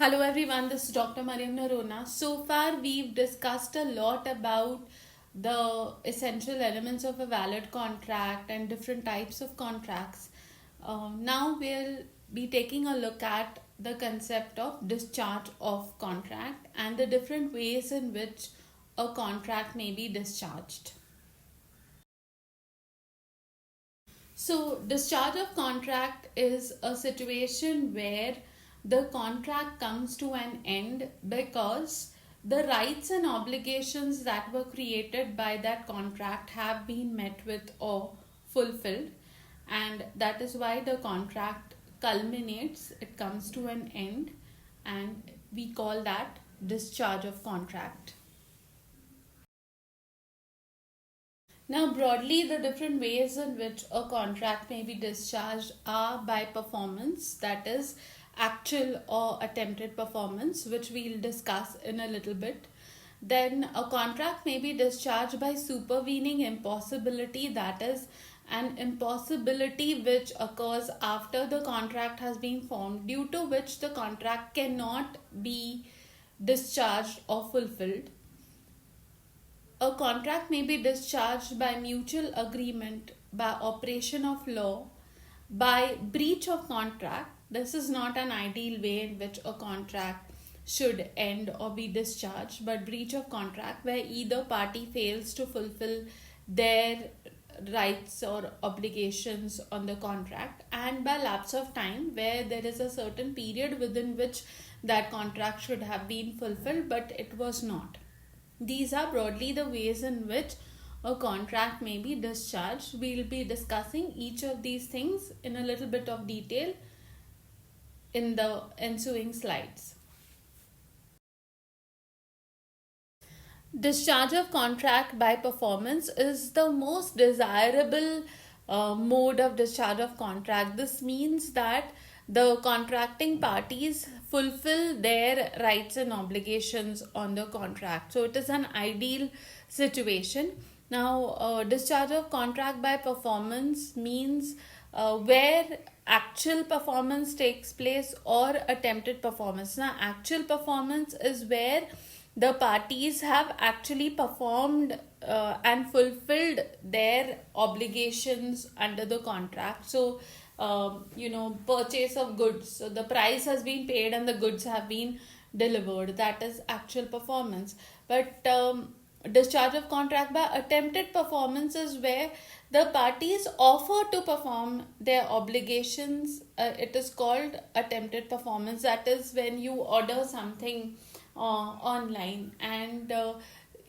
Hello everyone, this is Dr. Mariam Narona. So far, we've discussed a lot about the essential elements of a valid contract and different types of contracts. Now, we'll be taking a look at the concept of discharge of contract and the different ways in which a contract may be discharged. So, discharge of contract is a situation where the contract comes to an end because the rights and obligations that were created by that contract have been met with or fulfilled, and that is why the contract culminates, it comes to an end, and we call that discharge of contract. Now, broadly, the different ways in which a contract may be discharged are by performance, that is, actual or attempted performance, which we'll discuss in a little bit. Then, a contract may be discharged by supervening impossibility, that is, an impossibility which occurs after the contract has been formed, due to which the contract cannot be discharged or fulfilled. A contract may be discharged by mutual agreement, by operation of law, by breach of contract. This is not an ideal way in which a contract should end or be discharged, but breach of contract where either party fails to fulfill their rights or obligations on the contract, and by lapse of time where there is a certain period within which that contract should have been fulfilled but it was not. These are broadly the ways in which a contract may be discharged. We'll be discussing each of these things in a little bit of detail in the ensuing slides. Discharge of contract by performance is the most desirable mode of discharge of contract. This means that the contracting parties fulfill their rights and obligations on the contract. So it is an ideal situation. Now, discharge of contract by performance means where actual performance takes place or attempted performance. Now, actual performance is where the parties have actually performed and fulfilled their obligations under the contract. So, purchase of goods. So, the price has been paid and the goods have been delivered. That is actual performance. But discharge of contract by attempted performance is where the parties offer to perform their obligations. It is called attempted performance. That is when you order something online and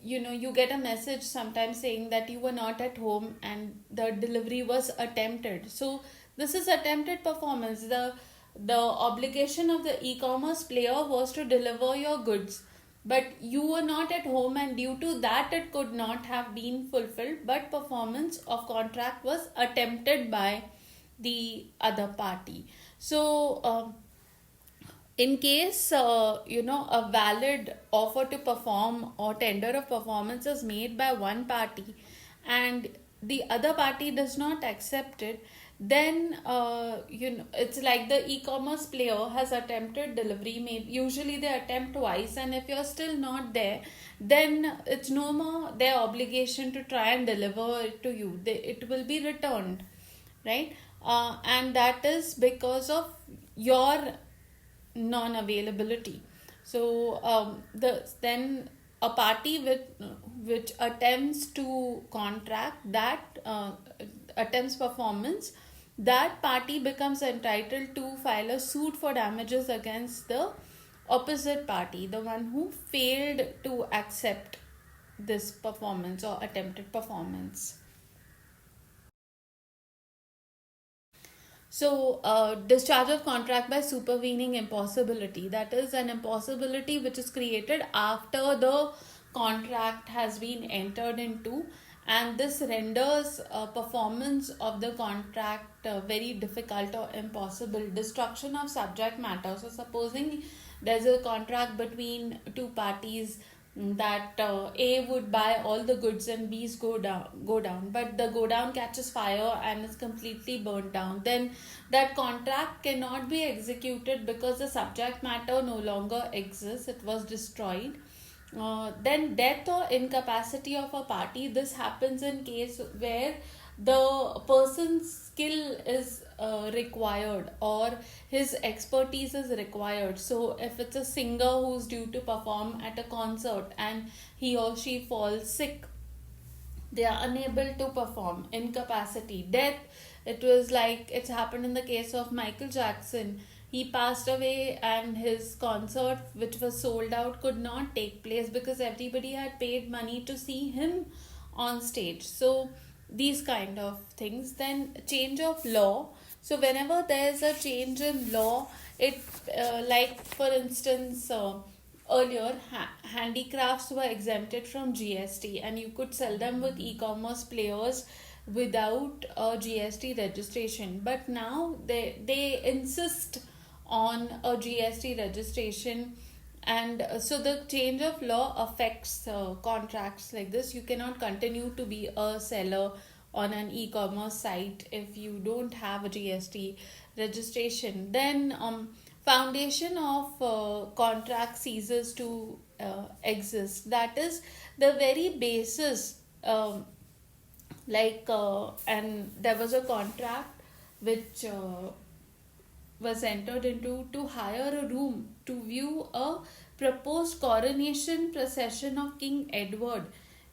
you get a message sometimes saying that you were not at home and the delivery was attempted. So this is attempted performance. The obligation of the e-commerce player was to deliver your goods, but you were not at home and due to that it could not have been fulfilled, but performance of contract was attempted by the other party. So in case a valid offer to perform or tender of performance is made by one party and the other party does not accept it, then it's like the e-commerce player has attempted delivery. Maybe usually they attempt twice, and if you're still not there, then it's no more their obligation to try and deliver it to you. It will be returned, right? And that is because of your non-availability. So then a party which attempts to contract that attempts performance, that party becomes entitled to file a suit for damages against the opposite party, the one who failed to accept this performance or attempted performance. So, discharge of contract by supervening impossibility. That is an impossibility which is created after the contract has been entered into, and this renders performance of the contract very difficult or impossible. Destruction of subject matter. So, supposing there's a contract between two parties that A would buy all the goods and B's go down, but the go down catches fire and is completely burnt down. Then that contract cannot be executed because the subject matter no longer exists. It was destroyed. Then death or incapacity of a party. This happens in case where the person's skill is required or his expertise is required. So if it's a singer who's due to perform at a concert and he or she falls sick, they are unable to perform. Incapacity. Death. It was like it's happened in the case of Michael Jackson. He passed away and his concert, which was sold out, could not take place because everybody had paid money to see him on stage. So these kind of things. Then change of law. So whenever there's a change in law, it like for instance, earlier handicrafts were exempted from GST and you could sell them with e-commerce players without a GST registration. But now they insist on a GST registration, and so the change of law affects contracts like this. You cannot continue to be a seller on an e-commerce site if you don't have a GST registration. Then foundation of contract ceases to exist. That is the very basis. And there was a contract which was entered into to hire a room to view a proposed coronation procession of King Edward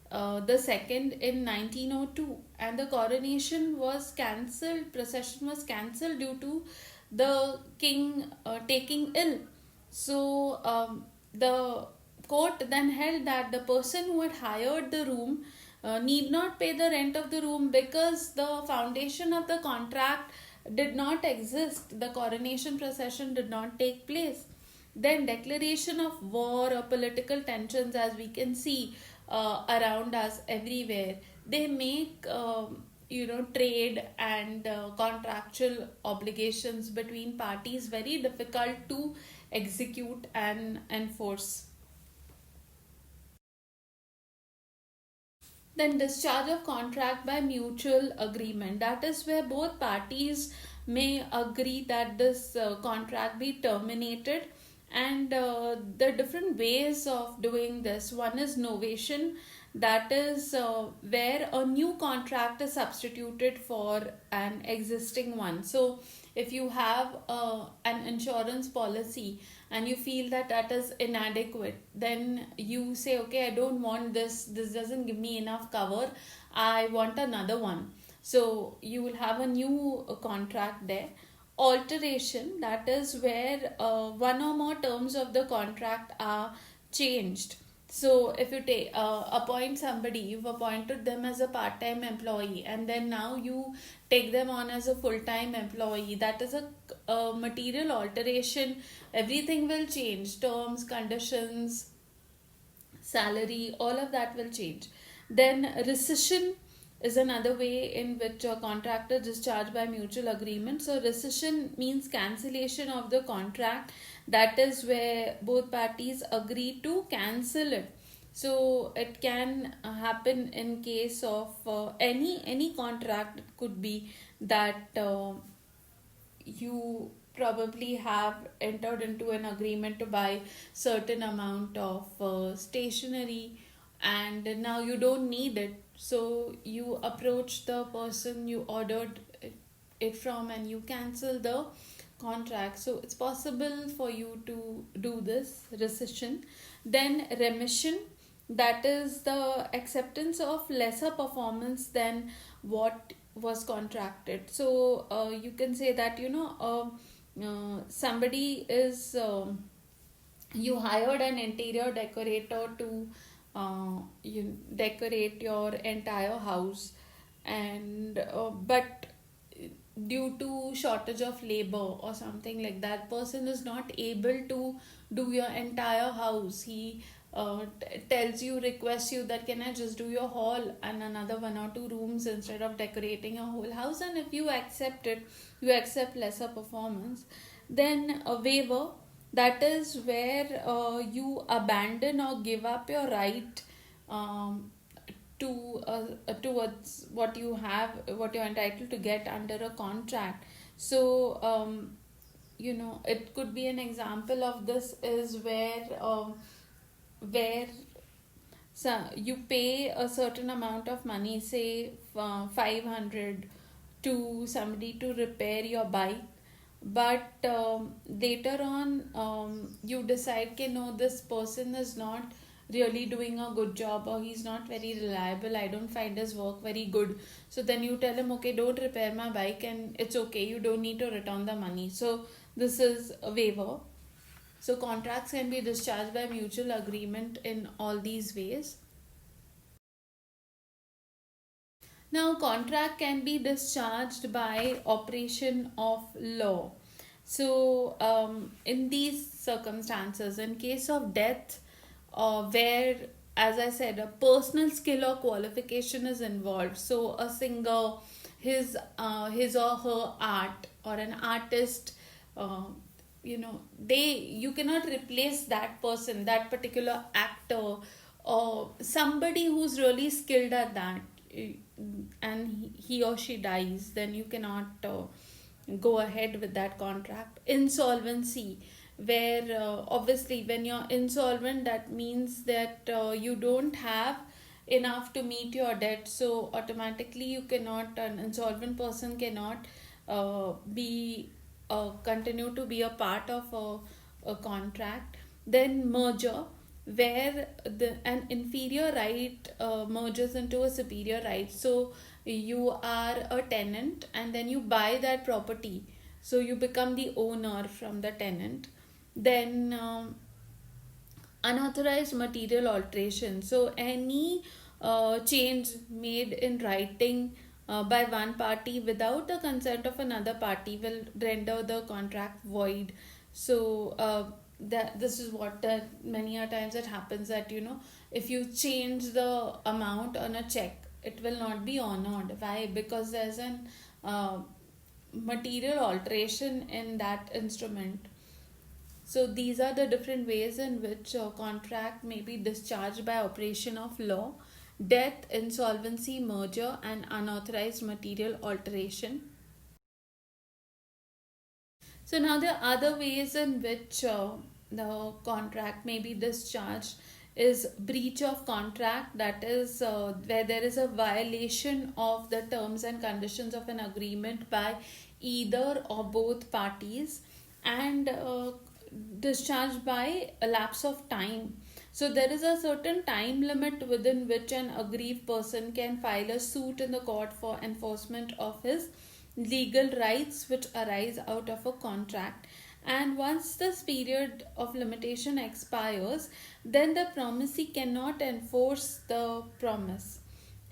the second in 1902, and the coronation was cancelled. Procession was cancelled due to the king taking ill. So the court then held that the person who had hired the room need not pay the rent of the room because the foundation of the contract did not exist. The coronation procession did not take place. Then declaration of war or political tensions, as we can see around us everywhere, they make trade and contractual obligations between parties very difficult to execute and enforce. Then discharge of contract by mutual agreement. That is where both parties may agree that this contract be terminated, and the different ways of doing this. One is novation, that is where a new contract is substituted for an existing one. So if you have an insurance policy and you feel that that is inadequate, then you say, okay, I don't want this doesn't give me enough cover, I want another one. So you will have a new contract there. Alteration, that is where one or more terms of the contract are changed. So if you take appoint somebody, you've appointed them as a part-time employee, and then now you take them on as a full-time employee. That is a material alteration. Everything will change. Terms, conditions, salary, all of that will change. Then rescission is another way in which a contract is discharged by mutual agreement. So rescission means cancellation of the contract. That is where both parties agree to cancel it. So it can happen in case of any contract. It could be that you probably have entered into an agreement to buy certain amount of stationery, and now you don't need it, so you approach the person you ordered it from and you cancel the contract. So it's possible for you to do this rescission. Then remission, that is the acceptance of lesser performance than what was contracted. So you can say that somebody is you hired an interior decorator to you decorate your entire house, and but due to shortage of labor or something like that, person is not able to do your entire house. He tells you, requests you that can I just do your hall and another one or two rooms instead of decorating a whole house, and if you accept it, you accept lesser performance. Then a waiver, That is where you abandon or give up your right um, towards what you have, what you're entitled to get under a contract. So it could be an example of this is where so you pay a certain amount of money, say 500, to somebody to repair your bike, but later on you decide that no, this person is not really doing a good job, or he's not very reliable, I don't find his work very good. So then you tell him, okay, don't repair my bike, and it's okay, you don't need to return the money. So this is a waiver. So contracts can be discharged by mutual agreement in all these ways. Now, contract can be discharged by operation of law. So, in these circumstances, in case of death, where, as I said, a personal skill or qualification is involved. So, a singer, his or her art, or an artist, uh, you cannot replace that person, that particular actor, or somebody who's really skilled at that, and he or she dies, then you cannot go ahead with that contract. Insolvency, where obviously when you're insolvent, that means that you don't have enough to meet your debt, so automatically you cannot, an insolvent person cannot be continue to be a part of a contract. Then merger, where an inferior right merges into a superior right. So you are a tenant and then you buy that property, so you become the owner from the tenant. Then unauthorized material alteration, so any change made in writing by one party without the consent of another party will render the contract void. So that this is what many a times it happens, that if you change the amount on a check, it will not be honored. Why? Because there's an material alteration in that instrument. So these are the different ways in which a contract may be discharged by operation of law: death, insolvency, merger, and unauthorized material alteration. So now the other ways in which the contract may be discharged is breach of contract, that is where there is a violation of the terms and conditions of an agreement by either or both parties, and discharged by a lapse of time. So there is a certain time limit within which an aggrieved person can file a suit in the court for enforcement of his legal rights which arise out of a contract. And once this period of limitation expires, then the promisee cannot enforce the promise,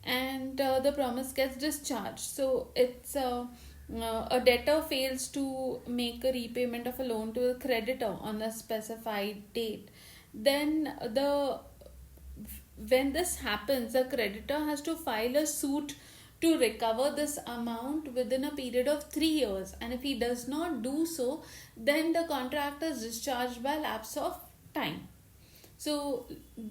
and the promise gets discharged. So it's a debtor fails to make a repayment of a loan to a creditor on a specified date, then when this happens, the creditor has to file a suit to recover this amount within a period of 3 years, and if he does not do so, then the contract is discharged by lapse of time. So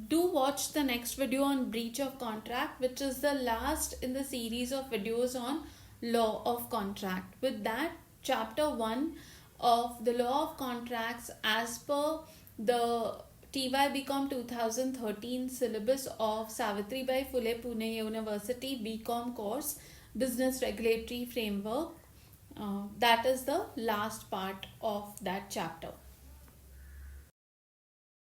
do watch the next video on breach of contract, which is the last in the series of videos on law of contract. With that, chapter 1 of the law of contracts as per the TY BCom 2013 syllabus of Savitribai Phule Pune University BCom course, Business Regulatory Framework. That is the last part of that chapter.